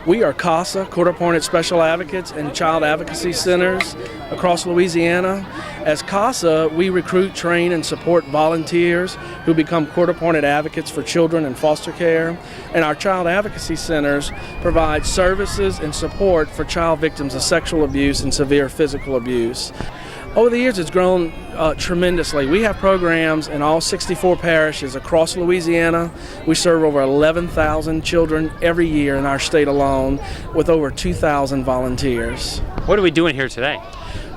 We are CASA, Court-Appointed Special Advocates and Child Advocacy Centers across Louisiana. As CASA, we recruit, train, and support volunteers who become court-appointed advocates for children in foster care. And our Child Advocacy Centers provide services and support for child victims of sexual abuse and severe physical abuse. Over the years, it's grown tremendously. We have programs in all 64 parishes across Louisiana. We serve over 11,000 children every year in our state alone with over 2,000 volunteers. What are we doing here today?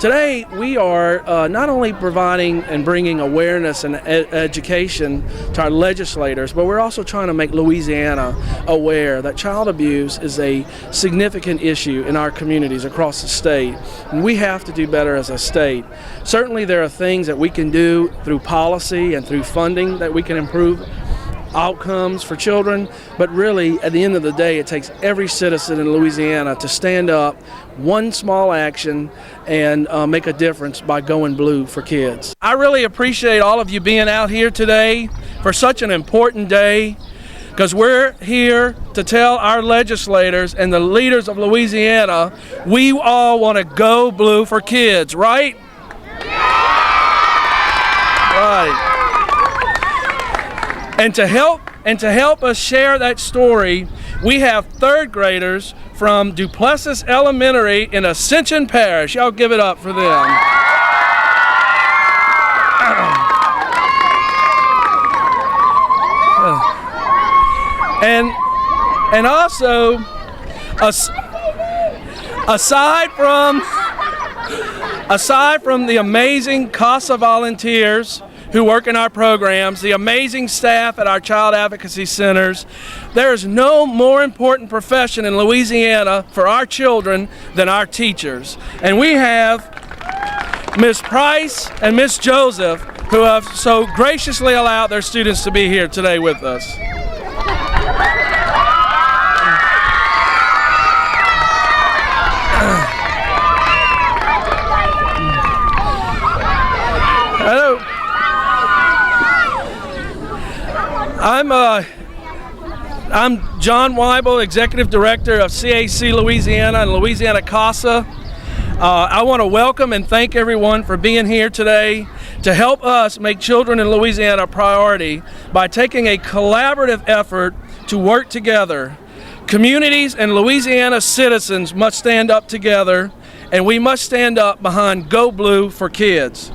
Today, we are not only providing and bringing awareness and education to our legislators, but we're also trying to make Louisiana aware that child abuse is a significant issue in our communities across the state. And we have to do better as a state. Certainly, there are things that we can do through policy and through funding that we can improve outcomes for children, but really at the end of the day it takes every citizen in Louisiana to stand up, one small action, and make a difference by going blue for kids. I really appreciate all of you being out here today for such an important day, because we're here to tell our legislators and the leaders of Louisiana we all want to go blue for kids, right? Right. And to help us share that story, we have third graders from Duplessis Elementary in Ascension Parish. Y'all give it up for them. And also, aside from the amazing CASA volunteers who work in our programs, the amazing staff at our child advocacy centers, there is no more important profession in Louisiana for our children than our teachers. And we have Ms. Price and Ms. Joseph, who have so graciously allowed their students to be here today with us. Hello. I'm John Weibel, Executive Director of CAC Louisiana and Louisiana CASA. I want to welcome and thank everyone for being here today to help us make children in Louisiana a priority by taking a collaborative effort to work together. Communities and Louisiana citizens must stand up together, and we must stand up behind Go Blue for Kids.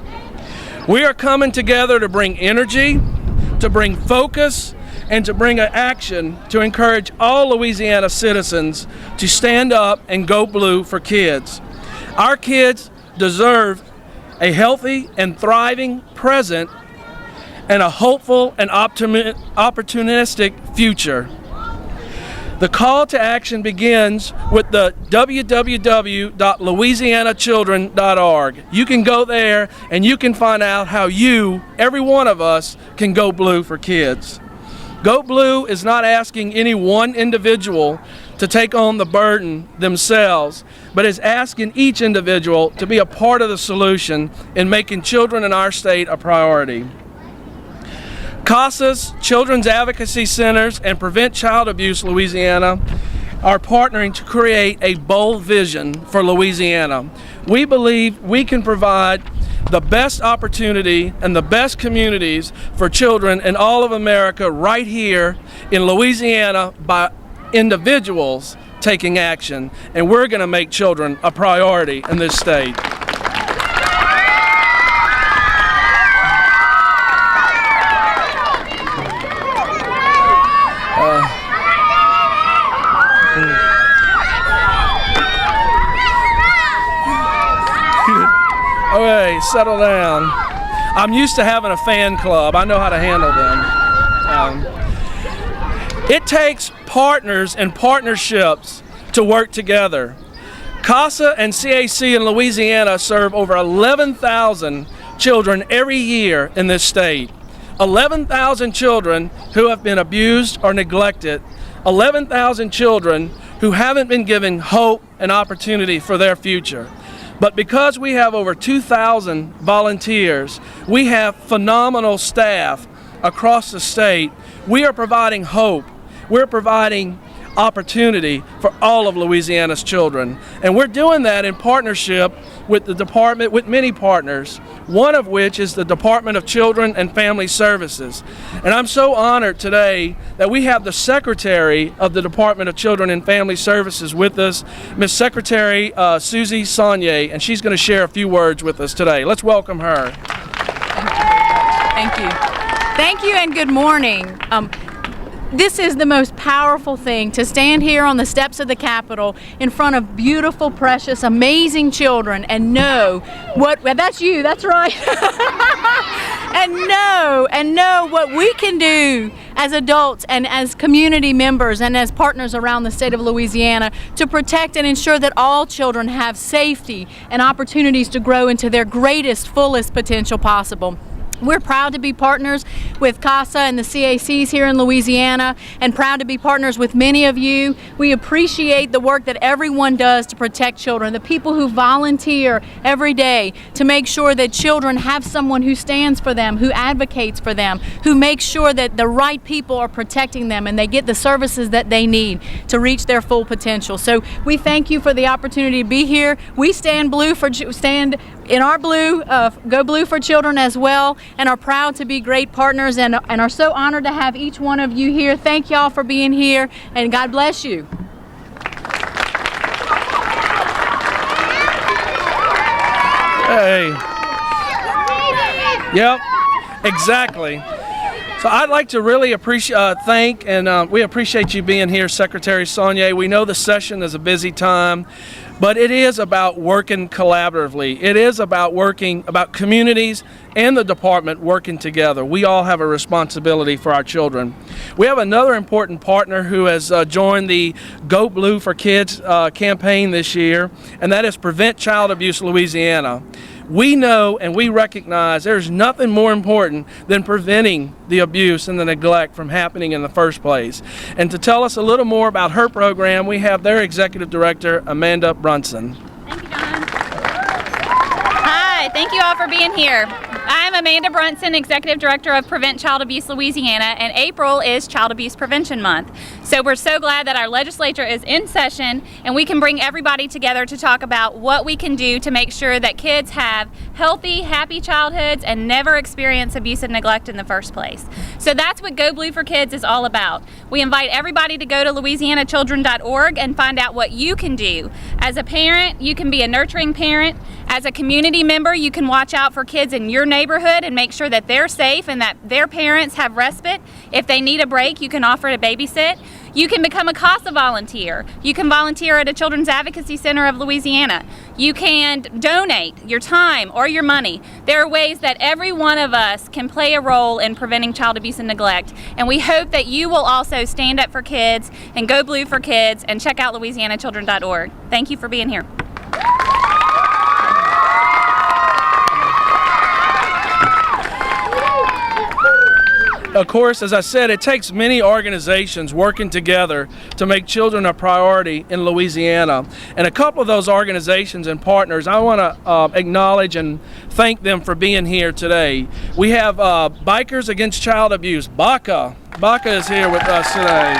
We are coming together to bring energy, to bring focus, and to bring an action to encourage all Louisiana citizens to stand up and go blue for kids. Our kids deserve a healthy and thriving present and a hopeful and opportunistic future. The call to action begins with the www.louisianachildren.org. You can go there and you can find out how you, every one of us, can go blue for kids. Go Blue is not asking any one individual to take on the burden themselves, but is asking each individual to be a part of the solution in making children in our state a priority. CASA's Children's Advocacy Centers and Prevent Child Abuse Louisiana are partnering to create a bold vision for Louisiana. We believe we can provide the best opportunity and the best communities for children in all of America right here in Louisiana by individuals taking action, and we're going to make children a priority in this state. Okay, settle down. I'm used to having a fan club. I know how to handle them. It takes partners and partnerships to work together. CASA and CAC in Louisiana serve over 11,000 children every year in this state. 11,000 children who have been abused or neglected. 11,000 children who haven't been given hope and opportunity for their future. But because we have over 2,000 volunteers, we have phenomenal staff across the state, we are providing hope. We're providing opportunity for all of Louisiana's children. And we're doing that in partnership with the department, with many partners, one of which is the Department of Children and Family Services. And I'm so honored today that we have the Secretary of the Department of Children and Family Services with us, Ms. Secretary Susie Sonnier, and she's going to share a few words with us today. Let's welcome her. Thank you. Thank you and good morning. This is the most powerful thing, to stand here on the steps of the Capitol in front of beautiful, precious, amazing children and know that's you, that's right. and know what we can do as adults and as community members and as partners around the state of Louisiana to protect and ensure that all children have safety and opportunities to grow into their greatest, fullest potential possible. We're proud to be partners with CASA and the CACs here in Louisiana, and proud to be partners with many of you. We appreciate the work that everyone does to protect children, the people who volunteer every day to make sure that children have someone who stands for them, who advocates for them, who makes sure that the right people are protecting them and they get the services that they need to reach their full potential. So we thank you for the opportunity to be here. We stand in our blue, Go Blue for Children as well, and are proud to be great partners and are so honored to have each one of you here. Thank y'all for being here, and God bless you. Hey. Yep, exactly. So I'd like to really thank and we appreciate you being here, Secretary Sonnier. We know the session is a busy time, but it is about working collaboratively. It is about communities and the department working together. We all have a responsibility for our children. We have another important partner who has joined the Go Blue for Kids campaign this year, and that is Prevent Child Abuse Louisiana. We know and we recognize there's nothing more important than preventing the abuse and the neglect from happening in the first place. And to tell us a little more about her program, we have their Executive Director, Amanda Brunson. Thank you, John. Hi, thank you all for being here. I'm Amanda Brunson, Executive Director of Prevent Child Abuse Louisiana, and April is Child Abuse Prevention Month. So we're so glad that our legislature is in session and we can bring everybody together to talk about what we can do to make sure that kids have healthy, happy childhoods and never experience abuse and neglect in the first place. So that's what Go Blue for Kids is all about. We invite everybody to go to louisianachildren.org and find out what you can do. As a parent, you can be a nurturing parent. As a community member, you can watch out for kids in your neighborhood and make sure that they're safe and that their parents have respite. If they need a break, you can offer to babysit. You can become a CASA volunteer. You can volunteer at a Children's Advocacy Center of Louisiana. You can donate your time or your money. There are ways that every one of us can play a role in preventing child abuse and neglect. And we hope that you will also stand up for kids and Go Blue for Kids and check out louisianachildren.org. Thank you for being here. Of course, as I said, it takes many organizations working together to make children a priority in Louisiana. And a couple of those organizations and partners, I want to acknowledge and thank them for being here today. We have Bikers Against Child Abuse, BACA. BACA is here with us today.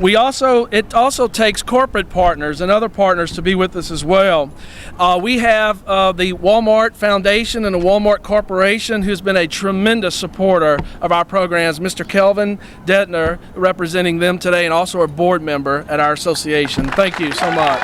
It also takes corporate partners and other partners to be with us as well. We have the Walmart Foundation and the Walmart Corporation, who's been a tremendous supporter of our programs. Mr. Kelvin Detner representing them today, and also a board member at our association. Thank you so much.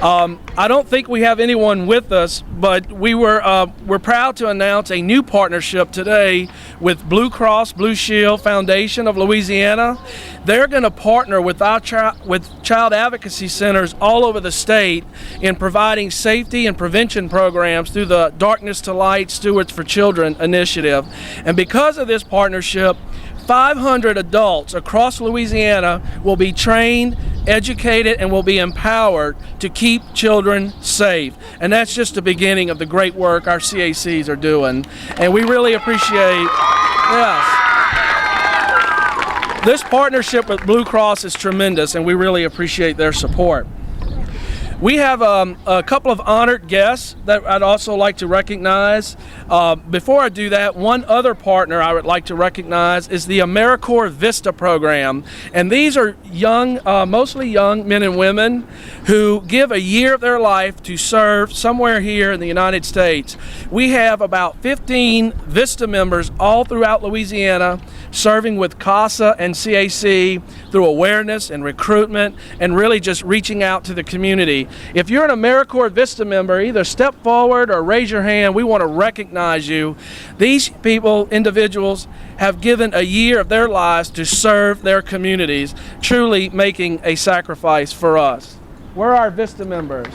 I don't think we have anyone with us, but we're proud to announce a new partnership today with Blue Cross Blue Shield Foundation of Louisiana. They're going to partner with child advocacy centers all over the state in providing safety and prevention programs through the Darkness to Light Stewards for Children initiative. And because of this partnership, 500 adults across Louisiana will be trained, educated, and will be empowered to keep children safe. And that's just the beginning of the great work our CACs are doing. And we really appreciate, this partnership with Blue Cross is tremendous, and we really appreciate their support. We have a couple of honored guests that I'd also like to recognize. Before I do that, one other partner I would like to recognize is the AmeriCorps Vista program. And these are young, mostly young men and women who give a year of their life to serve somewhere here in the United States. We have about 15 Vista members all throughout Louisiana serving with CASA and CAC through awareness and recruitment and really just reaching out to the community. If you're an AmeriCorps Vista member, either step forward or raise your hand. We want to recognize you. These people, individuals, have given a year of their lives to serve their communities, truly making a sacrifice for us. Where are our Vista members?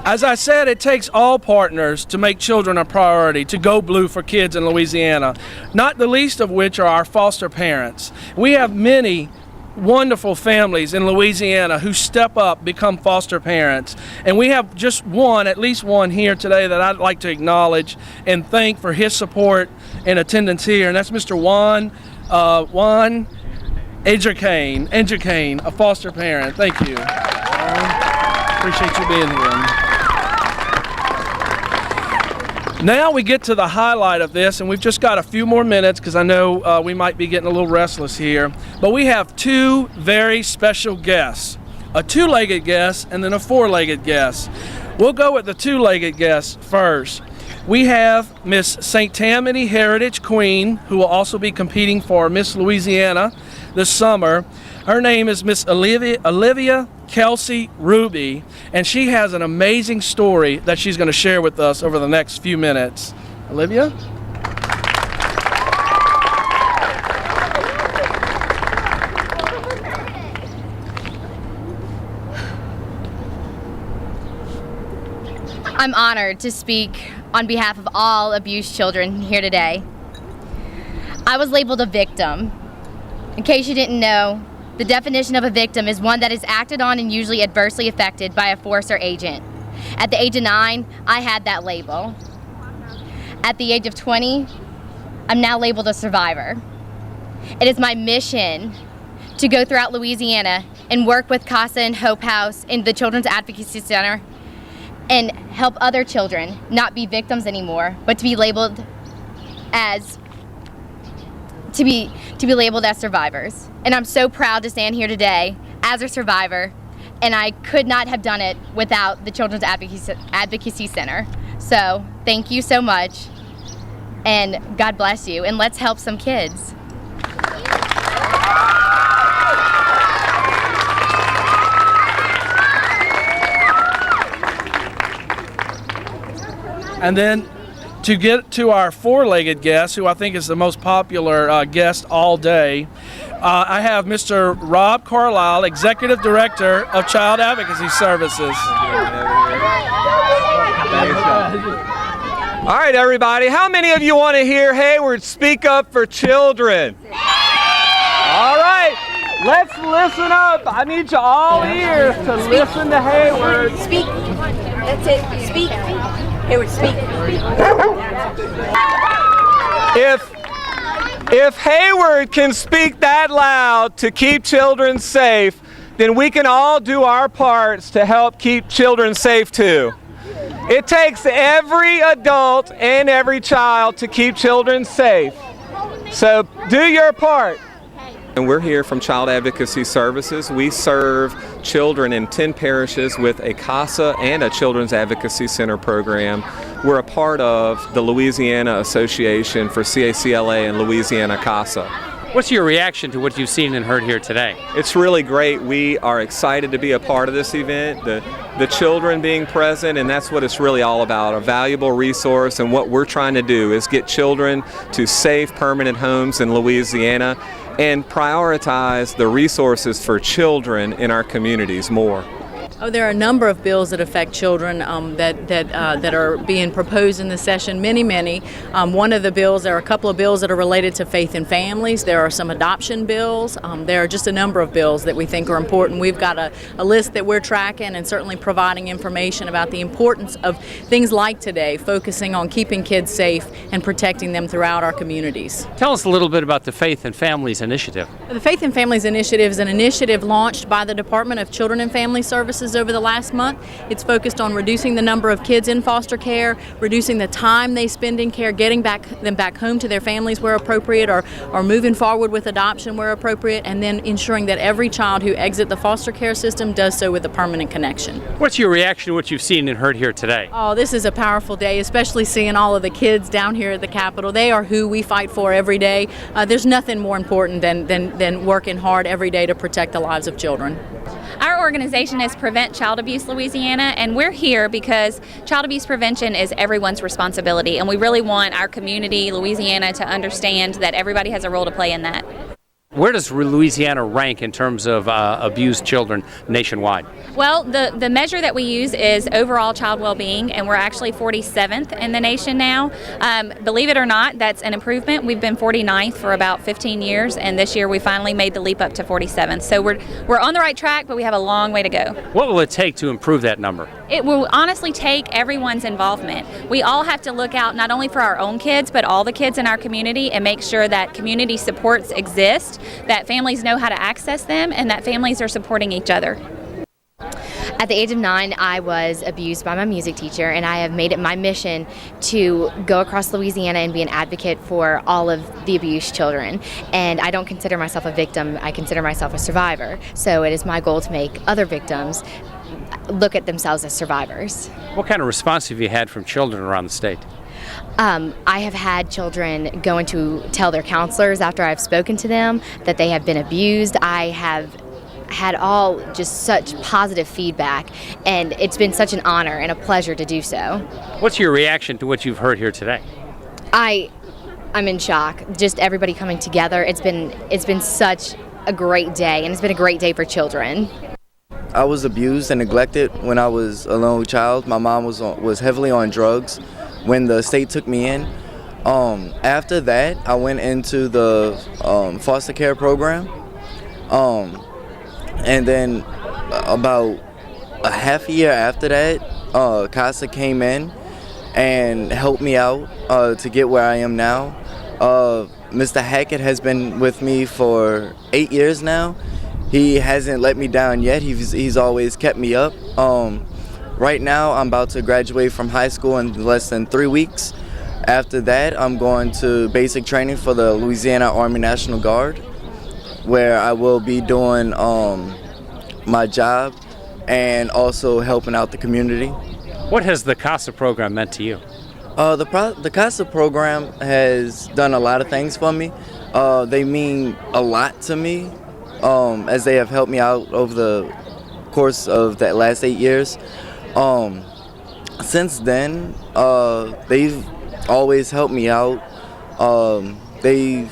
As I said, it takes all partners to make children a priority, to go blue for kids in Louisiana, not the least of which are our foster parents. We have many wonderful families in Louisiana who step up, become foster parents. And we have just one, at least one here today that I'd like to acknowledge and thank for his support and attendance here, and that's Mr. Juan Edgerkane, a foster parent. Thank you. Appreciate you being here. Now we get to the highlight of this, and we've just got a few more minutes because I know we might be getting a little restless here. But we have two very special guests, a two-legged guest and then a four-legged guest. We'll go with the two-legged guest first. We have Miss St. Tammany Heritage Queen, who will also be competing for Miss Louisiana this summer. Her name is Miss Olivia Kelsey Ruby, and she has an amazing story that she's going to share with us over the next few minutes. Olivia? I'm honored to speak on behalf of all abused children here today. I was labeled a victim. In case you didn't know, the definition of a victim is one that is acted on and usually adversely affected by a force or agent. At the age of 9, I had that label. At the age of 20, I'm now labeled a survivor. It is my mission to go throughout Louisiana and work with CASA and Hope House in the Children's Advocacy Center and help other children not be victims anymore, but to be labeled as survivors. And I'm so proud to stand here today as a survivor, and I could not have done it without the Children's Advocacy Center. So thank you so much, and God bless you, and let's help some kids. And then to get to our four-legged guest, who I think is the most popular guest all day, I have Mr. Rob Carlisle, Executive Director of Child Advocacy Services. All right, everybody. How many of you want to hear Hayward speak up for children? All right. Let's listen up. I need you all ears to listen to Hayward. Speak. That's it. Speak. Hayward, speak. If Hayward can speak that loud to keep children safe, then we can all do our parts to help keep children safe too. It takes every adult and every child to keep children safe. So do your part. And we're here from Child Advocacy Services. We serve children in 10 parishes with a CASA and a Children's Advocacy Center program. We're a part of the Louisiana Association for CACLA and Louisiana CASA. What's your reaction to what you've seen and heard here today? It's really great. We are excited to be a part of this event, the children being present, and that's what it's really all about, a valuable resource. And what we're trying to do is get children to safe, permanent homes in Louisiana and prioritize the resources for children in our communities more. Oh, there are a number of bills that affect children that are being proposed in the session. Many. One of the bills, there are a couple of bills that are related to faith and families. There are some adoption bills. There are just a number of bills that we think are important. We've got a list that we're tracking and certainly providing information about the importance of things like today, focusing on keeping kids safe and protecting them throughout our communities. Tell us a little bit about the Faith and Families Initiative. The Faith and Families Initiative is an initiative launched by the Department of Children and Family Services over the last month. It's focused on reducing the number of kids in foster care, reducing the time they spend in care, getting them back home to their families where appropriate, or moving forward with adoption where appropriate, and then ensuring that every child who exits the foster care system does so with a permanent connection. What's your reaction to what you've seen and heard here today? Oh, this is a powerful day, especially seeing all of the kids down here at the Capitol. They are who we fight for every day. There's nothing more important than working hard every day to protect the lives of children. Our organization is Prevent Child Abuse Louisiana, and we're here because child abuse prevention is everyone's responsibility, and we really want our community, Louisiana, to understand that everybody has a role to play in that. Where does Louisiana rank in terms of abused children nationwide? Well, the measure that we use is overall child well-being, and we're actually 47th in the nation now. Believe it or not, that's an improvement. We've been 49th for about 15 years, and this year we finally made the leap up to 47th. So we're on the right track, but we have a long way to go. What will it take to improve that number? It will honestly take everyone's involvement. We all have to look out not only for our own kids, but all the kids in our community, and make sure that community supports exist, that families know how to access them, and that families are supporting each other. At the age of 9, I was abused by my music teacher, and I have made it my mission to go across Louisiana and be an advocate for all of the abused children. And I don't consider myself a victim, I consider myself a survivor. So it is my goal to make other victims look at themselves as survivors. What kind of response have you had from children around the state? I have had children go in to tell their counselors after I've spoken to them that they have been abused. I have had all just such positive feedback, and it's been such an honor and a pleasure to do so. What's your reaction to what you've heard here today? I'm in shock. Just everybody coming together. It's been such a great day, and it's been a great day for children. I was abused and neglected when I was a lone child. My mom was heavily on drugs when the state took me in. After that, I went into the foster care program. And then about a half a year after that, CASA came in and helped me out to get where I am now. Mr. Hackett has been with me for 8 years now. He hasn't let me down yet. He's always kept me up. Right now, I'm about to graduate from high school in less than 3 weeks. After that, I'm going to basic training for the Louisiana Army National Guard, where I will be doing my job and also helping out the community. What has the CASA program meant to you? The CASA program has done a lot of things for me. They mean a lot to me, as they have helped me out over the course of that last 8 years. Since then, they've always helped me out. They've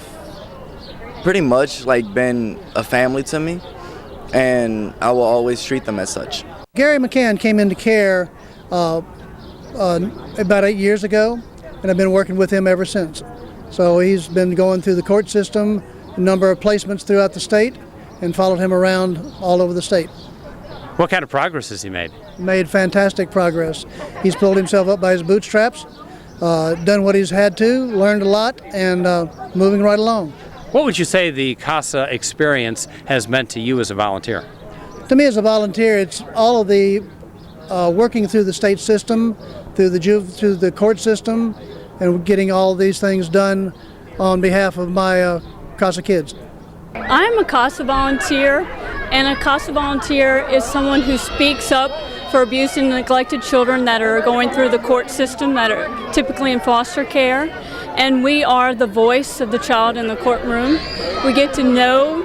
pretty much been a family to me, and I will always treat them as such. Gary McCann came into care about 8 years ago, and I've been working with him ever since. So he's been going through the court system, a number of placements throughout the state, and followed him around all over the state. What kind of progress has he made? Made fantastic progress. He's pulled himself up by his bootstraps, done what he's had to, learned a lot, and moving right along. What would you say the CASA experience has meant to you as a volunteer? To me as a volunteer, it's all of the working through the state system, through the court system, and getting all these things done on behalf of my CASA kids. I'm a CASA volunteer, and a CASA volunteer is someone who speaks up for abused and neglected children that are going through the court system, that are typically in foster care. And we are the voice of the child in the courtroom. We get to know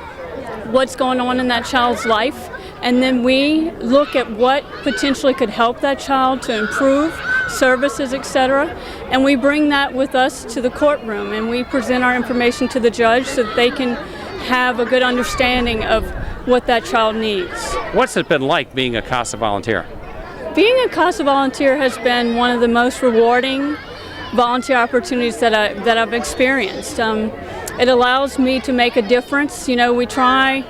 what's going on in that child's life, and then we look at what potentially could help that child to improve services, etc. And we bring that with us to the courtroom, and we present our information to the judge so that they can have a good understanding of what that child needs. What's it been like being a CASA volunteer? Being a CASA volunteer has been one of the most rewarding volunteer opportunities that I've experienced. It allows me to make a difference. You know, we try,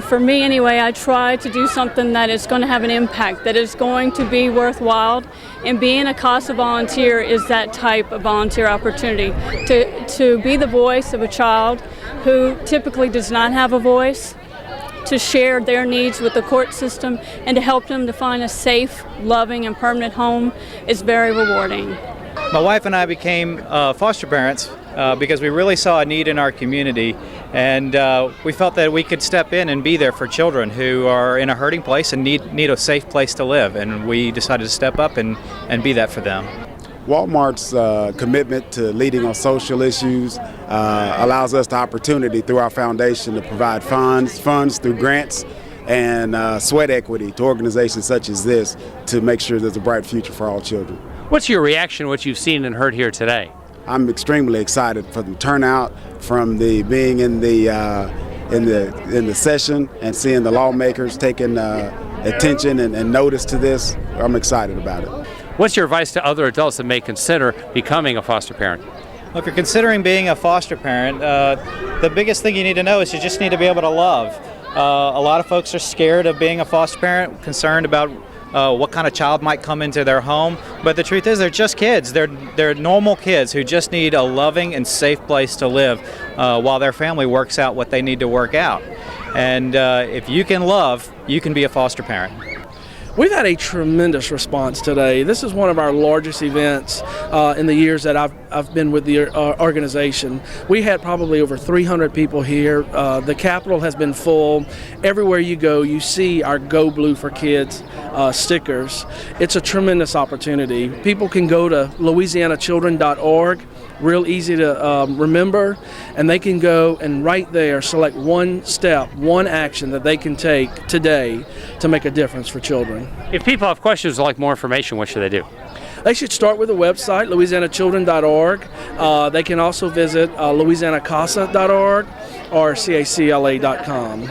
for me anyway, I try to do something that is going to have an impact, that is going to be worthwhile. And being a CASA volunteer is that type of volunteer opportunity, to be the voice of a child who typically does not have a voice, to share their needs with the court system, and to help them to find a safe, loving, and permanent home is very rewarding. My wife and I became foster parents because we really saw a need in our community, and we felt that we could step in and be there for children who are in a hurting place and need a safe place to live, and we decided to step up and be that for them. Walmart's commitment to leading on social issues allows us the opportunity through our foundation to provide funds through grants and sweat equity to organizations such as this to make sure there's a bright future for all children. What's your reaction to what you've seen and heard here today? I'm extremely excited for the turnout, from the being in the session and seeing the lawmakers taking attention and notice to this. I'm excited about it. What's your advice to other adults that may consider becoming a foster parent? Well, if you're considering being a foster parent, the biggest thing you need to know is you just need to be able to love. A lot of folks are scared of being a foster parent, concerned about what kind of child might come into their home, but the truth is they're just kids. They're normal kids who just need a loving and safe place to live while their family works out what they need to work out. And if you can love, you can be a foster parent. We've had a tremendous response today. This is one of our largest events in the years that I've been with the organization. We had probably over 300 people here. The Capitol has been full. Everywhere you go, you see our Go Blue for Kids stickers. It's a tremendous opportunity. People can go to louisianachildren.org. Real easy to remember, and they can go and right there select one step, one action that they can take today to make a difference for children. If people have questions or like more information, what should they do? They should start with the website, louisianachildren.org. They can also visit louisianacasa.org or cacla.com.